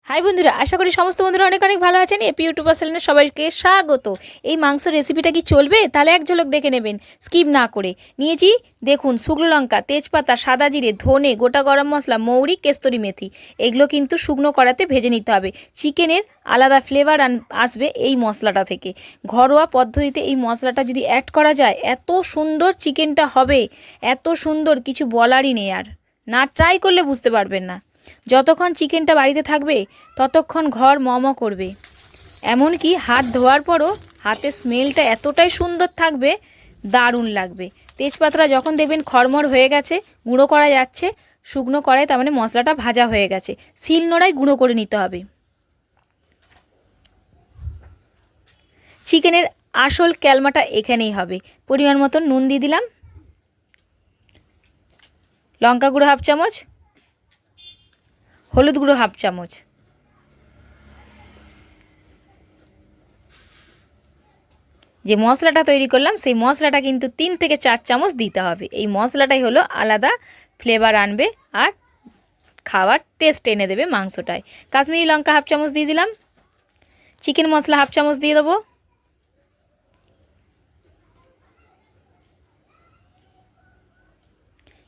High বন্ধুরা, আশা করি সমস্ত বন্ধুরা অনেক অনেক ভালো আছেন। এপি ইউটিউবার চ্যানেলে সবাইকে স্বাগত। এই মাংস রেসিপিটা কি চলবে? তাহলে এক ঝলক দেখে নেবেন, স্কিপ না করে। নিয়েছি দেখুন শুকনো লঙ্কা, তেজপাতা, সাদা জিরে, ধনে, গোটা গরম মশলা, মৌরি, কেস্তরি মেথি। এগুলো কিন্তু শুকনো কড়াতে ভেজে নিতে হবে। চিকেনের আলাদা ফ্লেভার আসবে এই মশলাটা থেকে। ঘরোয়া পদ্ধতিতে এই মশলাটা যদি অ্যাড করা যায়, এত সুন্দর চিকেনটা হবে, এত সুন্দর, কিছু বলারই নেই। আর না ট্রাই করলে বুঝতে পারবেন না। যতক্ষণ চিকেনটা বাড়িতে থাকবে ততক্ষণ ঘর মম করবে। এমনকি হাত ধোয়ার পরও হাতের স্মেলটা এতটাই সুন্দর থাকবে, দারুণ লাগবে। তেজপাতাটা যখন দেখবেন খড়মড় হয়ে গেছে, গুঁড়ো করা যাচ্ছে, শুকনো কড়াই, তার মানে মশলাটা ভাজা হয়ে গেছে। শিলনোড়ায় গুঁড়ো করে নিতে হবে। চিকেনের আসল ক্যালমাটা এখানেই হবে। পরিমাণ মতন নুন দিয়ে দিলাম, লঙ্কা গুঁড়ো হাফ চামচ, হলুদ গুঁড়ো হাফ চামচ, যে মশলাটা তৈরি করলাম সেই মশলাটা কিন্তু 3 থেকে 4 চামচ দিতে হবে। এই মশলাটাই হলো আলাদা ফ্লেভার আনবে আর খাওয়ার টেস্ট এনে দেবে মাংসটায়। কাশ্মীরি লঙ্কা হাফ চামচ দিয়ে দিলাম, চিকেন মশলা হাফ চামচ দিয়ে দেবো,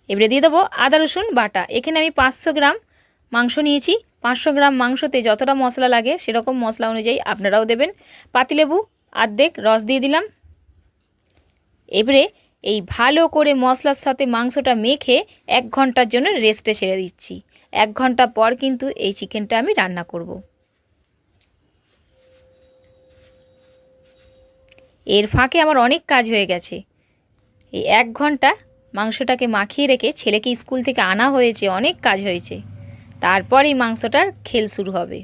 এবারে দিয়ে দেবো আদা রসুন বাটা। এখানে আমি 500 গ্রাম মাংস নিয়েছি। 500 গ্রাম মাংসতে যতটা মশলা লাগে সেরকম মশলা অনুযায়ী আপনারাও দেবেন। পাতিলেবু অর্ধেক রস দিয়ে দিলাম। এবারে এই ভালো করে মশলার সাথে মাংসটা মেখে 1 ঘন্টার জন্য রেস্টে ছেড়ে দিচ্ছি। 1 ঘন্টা পর কিন্তু এই চিকেনটা আমি রান্না করব। এর ফাঁকে আমার অনেক কাজ হয়ে গেছে। এই 1 ঘন্টা মাংসটাকে মাখিয়ে রেখে ছেলেকে স্কুল থেকে আনা হয়েছে, অনেক কাজ হয়েছে। তারপর এই মাংসটার খেল শুরু হবে।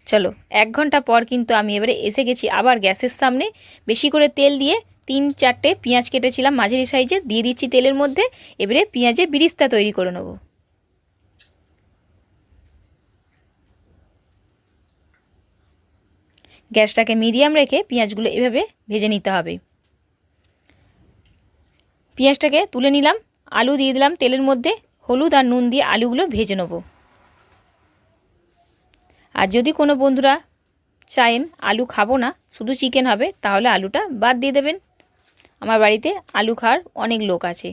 চলো, 1 ঘন্টা পর কিন্তু আমি এবারে এসে গেছি আবার গ্যাসের সামনে। বেশি করে তেল দিয়ে 3-4টে পেঁয়াজ কেটেছিলাম মাঝারি সাইজের, দিয়ে দিচ্ছি তেলের মধ্যে। এবারে পেঁয়াজের বিরিস্তা তৈরি করে নেব। গ্যাসটাকে মিডিয়াম রেখে পেঁয়াজগুলো এভাবে ভেজে নিতে হবে। পেঁয়াজটাকে তুলে নিলাম, আলু দিয়ে দিলাম তেলের মধ্যে, হলুদ আর নুন দিয়ে আলুগুলো ভেজে নেব। আর যদি কোনো বন্ধুরা চাইেন আলু খাবো না, শুধু চিকেন হবে, তাহলে আলুটা বাদ দিয়ে দেবেন। আমার বাড়িতে আলু খাওয়ার অনেক লোক আছে,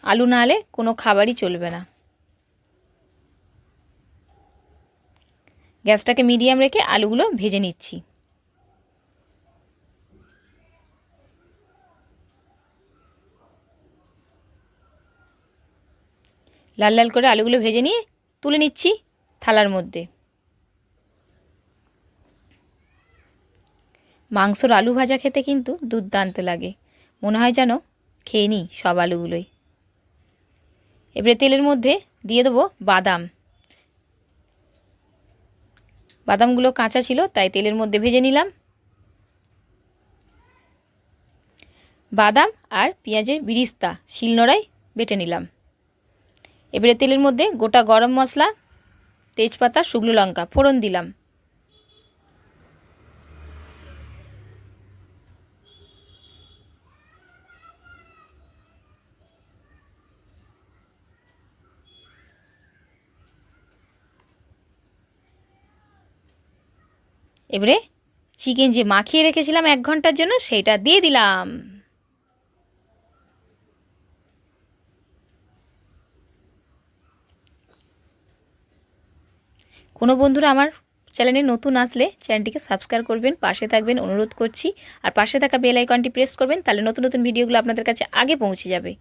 আলু না হলে কোনো খাবারই চলবে না। গ্যাসটাকে মিডিয়াম রেখে আলুগুলো ভেজে নিচ্ছি। লাল লাল করে আলুগুলো ভেজে নিয়ে তুলে নিচ্ছি থালার মধ্যে। মাংসর আলু ভাজা খেতে কিন্তু দুর্দান্ত লাগে, মনে হয় যেন খেয়ে নিই সব আলুগুলোই। এবারে তেলের মধ্যে দিয়ে দেবো বাদাম। বাদামগুলো কাঁচা ছিল তাই তেলের মধ্যে ভেজে নিলাম। বাদাম আর পেঁয়াজের বিরিস্তা শিলনোড়ায় বেটে নিলাম। এবারে তেলের মধ্যে গোটা গরম মশলা, তেজপাতা, শুকনো লঙ্কা ফোড়ন দিলাম। এবারে চিকেন যে মাখিয়ে রেখেছিলাম 1 ঘন্টার জন্য সেইটা দিয়ে দিলাম। কোনো বন্ধুরা আমার চ্যানেলে নতুন আসলে চ্যানেলটিকে সাবস্ক্রাইব করবেন, পাশে থাকবেন অনুরোধ করছি। আর পাশে থাকা বেল আইকনটি প্রেস করবেন, তাহলে নতুন নতুন ভিডিওগুলো আপনাদের কাছে আগে পৌঁছে যাবে।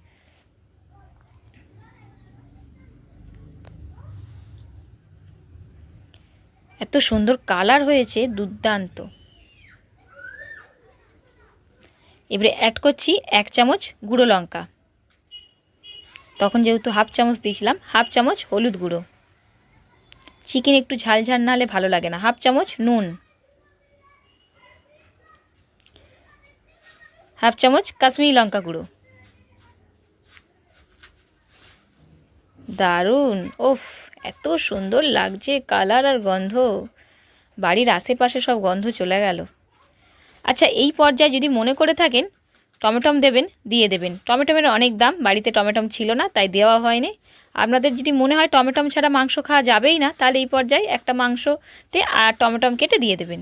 এত সুন্দর কালার হয়েছে, দুর্দান্ত। এবারে অ্যাড করছি 1 চামচ গুঁড়ো লঙ্কা। তখন যেহেতু হাফ চামচ দিয়েছিলাম, হাফ চামচ হলুদ গুঁড়ো। চিকেন একটু ঝাল ঝাল না হলে ভালো লাগে না। হাফ চামচ নুন, হাফ চামচ কাশ্মীরি লঙ্কা গুঁড়ো। দারুণ, ওফ, এত সুন্দর লাগছে কালার আর গন্ধ, বাড়ির আশেপাশে সব গন্ধ চলে গেল। আচ্ছা, এই পর্যায়ে যদি মনে করে থাকেন টমেটম দেবেন, দিয়ে দেবেন। টমেটমের অনেক দাম, বাড়িতে টমেটম ছিল না তাই দেওয়া হয়নি। আপনাদের যদি মনে হয় টমেটম ছাড়া মাংস খাওয়া যাবেই না, তাহলে এই পর্যায়ে একটা মাংসতে আর টমেটম কেটে দিয়ে দেবেন।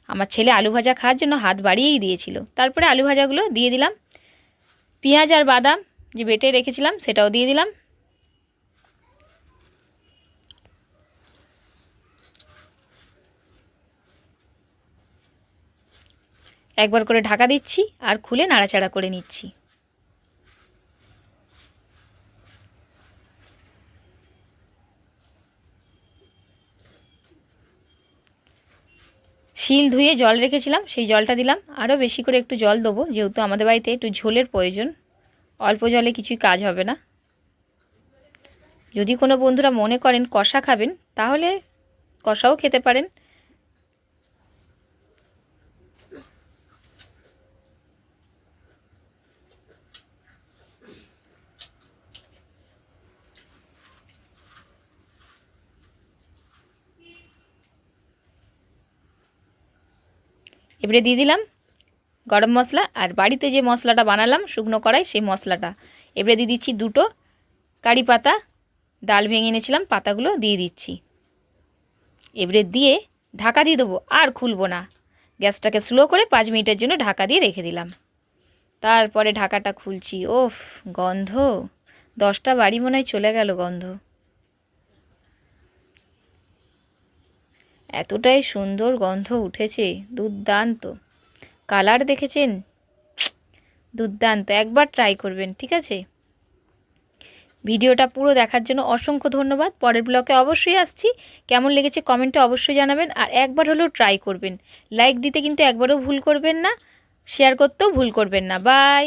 আমার ছেলে আলু ভাজা খাওয়ার জন্য হাত বাড়িয়েই দিয়েছিল। তারপরে আলু ভাজাগুলো দিয়ে দিলাম। পেঁয়াজ আর বাদাম যে বেটে রেখেছিলাম সেটাও দিয়ে দিলাম। একবার করে ঢাকা দিচ্ছি আর খুলে নাড়াচাড়া করে নিচ্ছি। শিল ধুয়ে জল রেখেছিলাম, সেই জলটা দিলাম। আরও বেশি করে একটু জল দেবো, যেহেতু আমাদের বাড়িতে একটু ঝোলের প্রয়োজন। অল্প জলে কিছুই কাজ হবে না। যদি কোনো বন্ধুরা মনে করেন কষা খাবেন, তাহলে কষাও খেতে পারেন। এবারে দিয়ে দিলাম গরম মশলা, আর বাড়িতে যে মশলাটা বানালাম শুকনো কড়াই, সেই মশলাটা। এবারে দিয়ে দিচ্ছি 2টো কারি পাতা, ডাল ভেঙে এনেছিলাম, পাতাগুলো দিয়ে দিচ্ছি। এবারে দিয়ে ঢাকা দিয়ে দেবো, আর খুলবো না। গ্যাসটাকে স্লো করে 5 মিনিটের জন্য ঢাকা দিয়ে রেখে দিলাম। তারপরে ঢাকাটা খুলছি। ওফ, গন্ধ 10টা বাড়ি মনে হয় চলে গেল গন্ধ। এতটাই সুন্দর গন্ধ উঠেছে, দুর্দান্ত। কালার দেখেছেন, দুর্দান্ত। একবার ট্রাই করবেন, ঠিক আছে? ভিডিওটা পুরো দেখার জন্য অসংখ্য ধন্যবাদ। পরের ব্লগে অবশ্যই আসছি। কেমন লেগেছে কমেন্টে অবশ্যই জানাবেন, আর একবার হলেও ট্রাই করবেন। লাইক দিতে কিন্তু একবারও ভুল করবেন না, শেয়ার করতেও ভুল করবেন না। বাই।